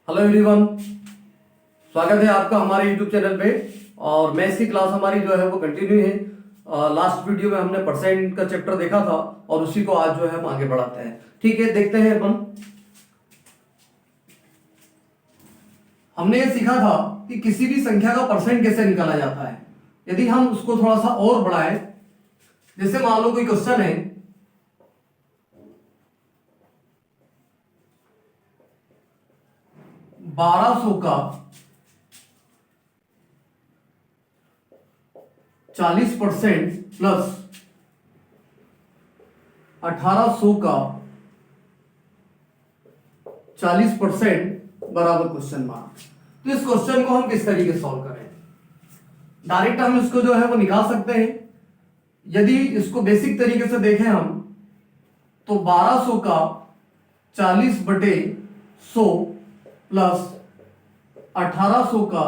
Hello everyone, स्वागत है आपका हमारे यूट्यूब चैनल पे। और मैथ्स की क्लास हमारी जो है वो कंटिन्यू है। लास्ट वीडियो में हमने परसेंट का चैप्टर देखा था और उसी को आज जो है हम आगे बढ़ाते हैं। ठीक है, देखते हैं अपन। हमने ये सीखा था कि किसी भी संख्या का परसेंट कैसे निकाला जाता है। यदि हम उसको थोड़ा सा और बढ़ाएं, जैसे मान लो कोई क्वेश्चन है 1200 का 40% प्लस 1800 का 40% बराबर क्वेश्चन मार्क। तो इस क्वेश्चन को हम किस तरीके से सॉल्व करें? डायरेक्ट हम इसको जो है वो निकाल सकते हैं। यदि इसको बेसिक तरीके से देखें हम तो 1200 का 40/100 प्लस 1800 का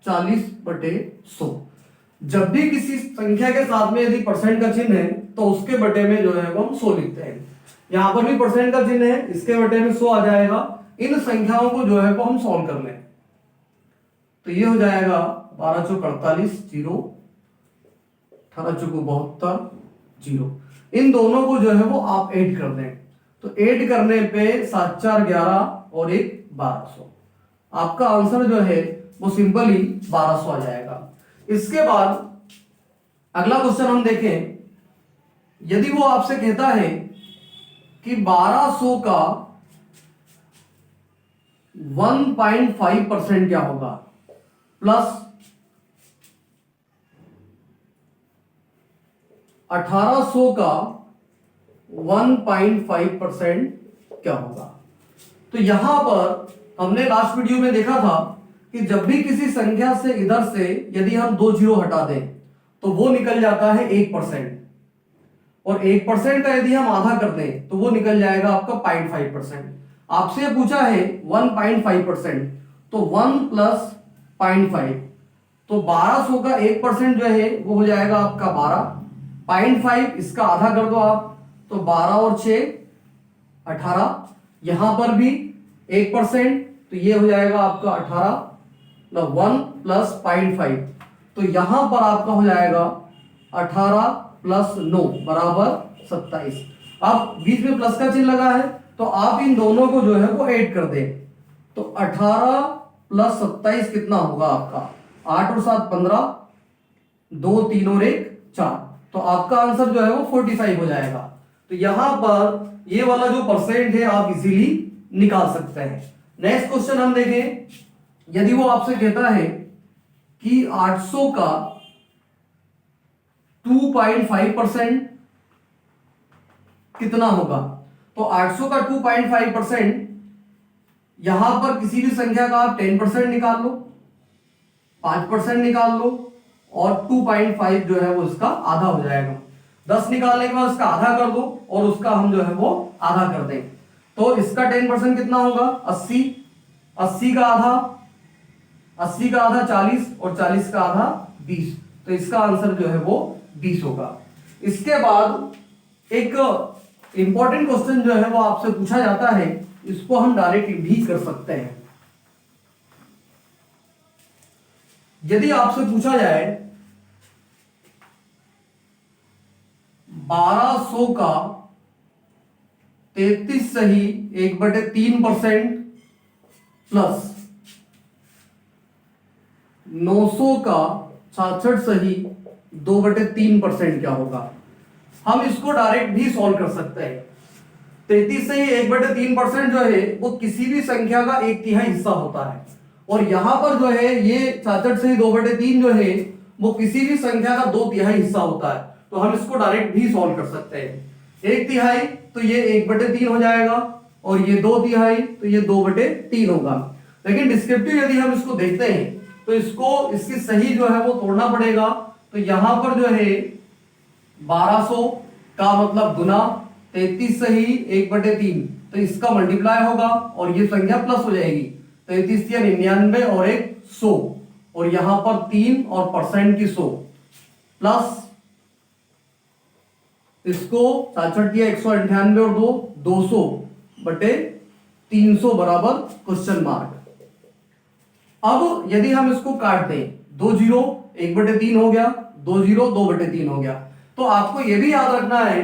40/100। जब भी किसी संख्या के साथ में यदि परसेंट का चिन्ह है तो उसके बटे में जो है वो हम 100 लिखते हैं। यहां पर भी परसेंट का चिन्ह है, इसके बटे में 100 आ जाएगा। इन संख्याओं को जो है वो हम सॉल्व कर लें तो ये हो जाएगा 12 चौक 48 0, 18 चौक 72 0। इन दोनों को जो है वो आप ऐड कर दें तो ऐड करने पे 7 4 11 और 1 1200। आपका आंसर जो है वो सिंपली 1200 आ जाएगा। इसके बाद अगला क्वेश्चन हम देखें। यदि वो आपसे कहता है कि 1200 का 1.5% क्या होगा, प्लस 1800 का 1.5% क्या होगा। तो यहां पर हमने लास्ट वीडियो में देखा था कि जब भी किसी संख्या से इधर से यदि हम 2 जीरो हटा दें तो वो निकल जाता है 1%, और 1% का यदि हम आधा कर दें तो वो निकल जाएगा आपका 0.5%। आपसे पूछा है 1.5%, तो 1 प्लस 0.5, तो 1200 का 1% जो है वो हो जाएगा आपका 12। 0.5 इसका आधा कर दो आप तो 12 और 6 18। यहां पर भी 1% तो ये हो जाएगा आपका 18, 1 प्लस 0.5, तो यहां पर आपका हो जाएगा 18 प्लस 9 बराबर 27। अब बीच में प्लस का चिन्ह लगा है तो आप इन दोनों को जो है वो ऐड कर दें तो 18 प्लस 27 कितना होगा आपका, 8 और 7 15, 2 3 और 1 4, तो आपका आंसर जो है वो 45 हो जाएगा। तो यहां पर ये वाला जो परसेंट है आप इजीली निकाल सकते हैं। नेक्स्ट क्वेश्चन हम देखें। यदि वो आपसे कहता है कि 800 का 2.5% कितना होगा, तो 800 का 2.5%, यहां पर किसी भी संख्या का आप 10% निकाल लो, 5% निकाल लो और 2.5 जो है वो इसका आधा हो जाएगा। 10 निकालने के बाद उसका आधा कर दो और उसका हम जो है वो आधा कर दें तो इसका 10% कितना होगा 80, 80 का आधा 40 और 40 का आधा 20, तो इसका आंसर जो है वो 20 होगा। इसके बाद एक इंपॉर्टेंट क्वेश्चन जो है वो आपसे पूछा जाता है, इसको हम डायरेक्ट भी कर सकते हैं। यदि आपसे पूछा जाए 1200 का 33 सही 1/3% प्लस 900 का 66 सही 2/3% क्या होगा। हम इसको डायरेक्ट भी सॉल्व कर सकते हैं। 33 सही 1/3% जो है वो किसी भी संख्या का 1/3 हिस्सा होता है, और यहां पर जो है ये 66 सही 2/3 जो है वो किसी भी संख्या का 2/3 हिस्सा होता है, तो हम इसको डायरेक्ट भी सॉल्व कर सकते हैं। 1/3 तो ये 1/3 हो जाएगा और ये 2/3 तो ये 2/3 होगा। लेकिन डिस्क्रिप्टिव यदि हम इसको देखते हैं तो इसको इसकी सही जो है वो तोड़ना पड़ेगा। तो यहां पर जो है 1200 का मतलब गुना 33 सही 1/3, तो इसका मल्टीप्लाई होगा और ये संख्या प्लस हो जाएगी। 33 या 99 और 1 100, और यहां पर 3 और परसेंट की 100 प्लस इसको 66 198 और 2 200/3 300 बराबर क्वेश्चन मार्क। अब यदि हम इसको काट दें, 2 जीरो 1/3 हो गया, 2 जीरो 2/3 हो गया। तो आपको यह भी याद रखना है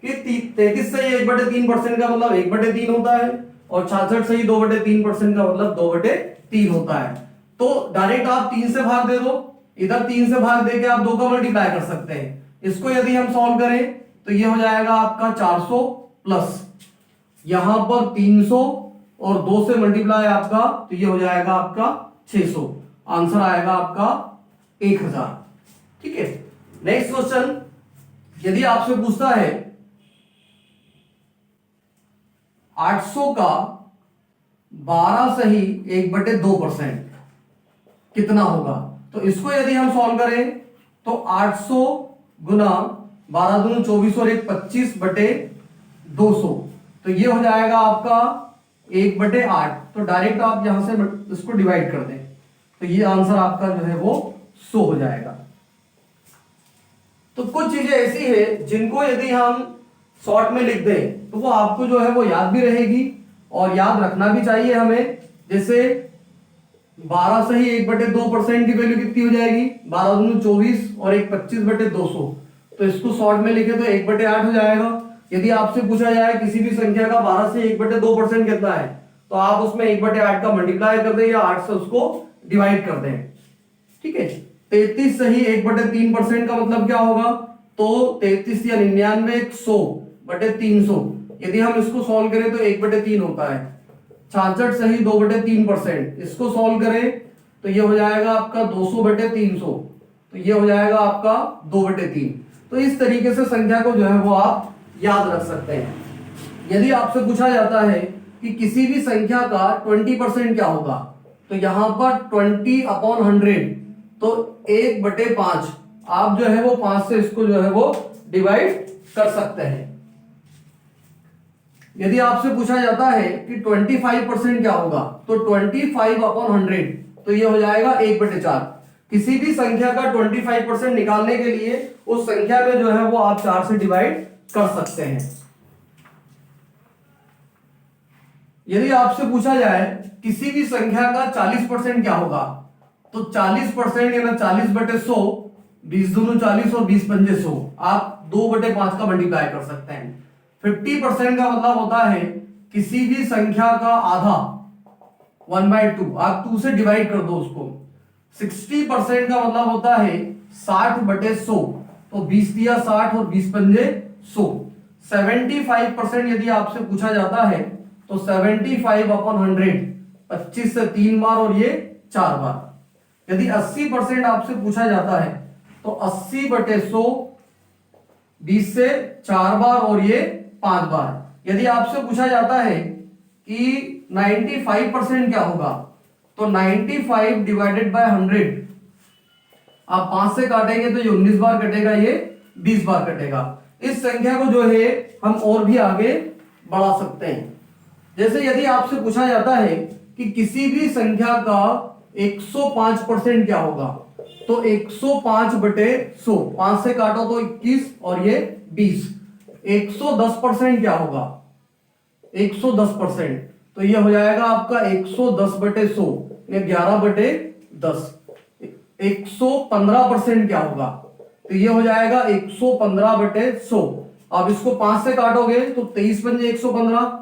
कि 33 से 1/3% का मतलब 1/3 होता है, और 66 से 2/3% का मतलब 2/3 होता है। तो डायरेक्ट आप 3 से भाग दे दो, इधर 3 से भाग देके आप 2 का मल्टीप्लाई कर सकते हैं। इसको यदि हम सॉल्व करें तो ये हो जाएगा आपका 400 प्लस यहां पर 300 और 2 से मल्टीप्लाई आपका, तो ये हो जाएगा आपका 600। आंसर आएगा आपका 1000। ठीक है। नेक्स्ट क्वेश्चन, यदि आपसे पूछता है 800 का 12 सही 1/2% कितना होगा? तो इसको यदि हम सॉल्व करें तो 800 गुना 12 दूनी 24 और 1 25/200, तो ये हो जाएगा आपका 1/8। तो डायरेक्ट आप यहां से इसको डिवाइड कर दें, तो ये आंसर आपका जो है वो 100 हो जाएगा। तो कुछ चीजें ऐसी है जिनको यदि हम शॉर्ट में लिख दें तो वो आपको जो है वो याद भी रहेगी और याद रखना भी चाहिए हमें। जैसे 12 से ही 1/2% की वैल्यू कितनी हो जाएगी? 12 दूनी 24 और 1 25/200, तो इसको शॉर्ट में लिखे तो 1/8 हो जाएगा। यदि आपसे पूछा जाए किसी भी संख्या का 12 से 1/2% कितना है, तो आप उसमें 1/8 का मल्टीप्लाई कर दें या 8 से उसको डिवाइड कर दें। ठीक है। 33 सही 1/3% का मतलब क्या होगा? तो 33 या 99 100/300, यदि हम इसको सॉल्व करें तो 1/3 होता है। 66 सही 2/3%, इसको सॉल्व करें तो ये हो जाएगा आपका 200/300, तो ये हो जाएगा आपका 2/3। तो इस तरीके से संख्या को जो है वो आप याद रख सकते हैं। यदि आपसे पूछा जाता है कि किसी भी संख्या का 20% क्या होगा, तो यहां पर 20/100, तो 1/5 आप जो है वो 5 से इसको जो है वो डिवाइड कर सकते हैं। यदि आपसे पूछा जाता है कि 25% क्या होगा, तो 25/100, तो ये हो जाएगा 1/4। किसी भी संख्या का 25% निकालने के लिए उस संख्या में जो है वो आप 4 से डिवाइड कर सकते हैं। यदि आपसे पूछा जाए किसी भी संख्या का 40% क्या होगा, तो 40% यानी 40/100, 20 दूनी 40 और 20 पंजे 100, आप 2/5 का मल्टीप्लाई कर सकते हैं। 50% का मतलब होता है किसी भी संख्या का आधा, 1/2, आप 2 से डिवाइड कर दो उसको। 60% का मतलब होता है 60/100, तो 20 दिया 60 और 20 पंजे 100। 75% यदि आपसे पूछा जाता है तो 75/100, 25 से 3 बार और ये 4 बार। यदि 80% आपसे पूछा जाता है तो 80/100, 20 से 4 बार और ये 5 बार। यदि आपसे पूछा जाता है कि 95% क्या होगा, तो 95 डिवाइडेड बाय 100, आप 5 से काटेंगे तो ये 19 बार कटेगा, ये 20 बार कटेगा। इस संख्या को जो है हम और भी आगे बढ़ा सकते हैं। जैसे यदि आपसे पूछा जाता है कि किसी भी संख्या का 105% क्या होगा, तो 105/100, 5 से काटो तो 21 और ये 20। 110% क्या होगा? 110%, तो ये हो जाएगा आपका 110/100, 11/10। 115% क्या होगा, तो ये हो जाएगा 115/100। अब इसको 5 से काटोगे तो 23 पंजे 115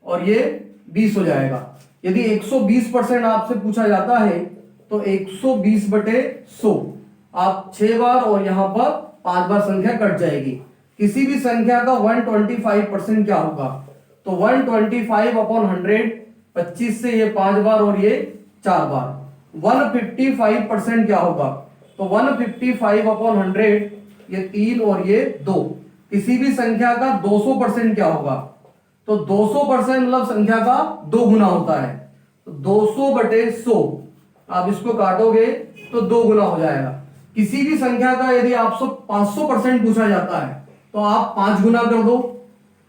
और ये 20 हो जाएगा। यदि 120% आपसे पूछा जाता है तो 120/100, आप 6 बार और यहां पर 5 बार संख्या कट जाएगी। किसी भी संख्या का 125% क्या होगा, तो 125/100, 25 से ये 5 बार और ये 4 बार। 155% क्या होगा, तो 155/100, ये 3 और ये 2। किसी भी संख्या का 200% क्या होगा, तो 200% मतलब संख्या का 2 गुना होता है, तो 200/100, आप इसको काटोगे तो 2 गुना हो जाएगा। किसी भी संख्या का यदि आपसे 500% पूछा जाता है तो आप 5 गुना कर दो।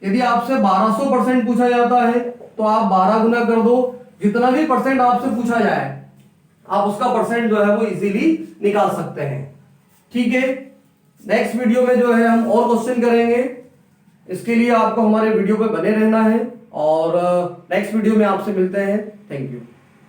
यदि आपसे 1200% पूछा जाता है तो आप 12 गुना कर दो। जितना भी परसेंट आपसे पूछा जाए आप उसका परसेंट जो है वो इजीली निकाल सकते हैं। ठीक है। नेक्स्ट वीडियो में जो है हम और क्वेश्चन करेंगे। इसके लिए आपको हमारे वीडियो पे बने रहना है और नेक्स्ट वीडियो में आपसे मिलते हैं। Thank you.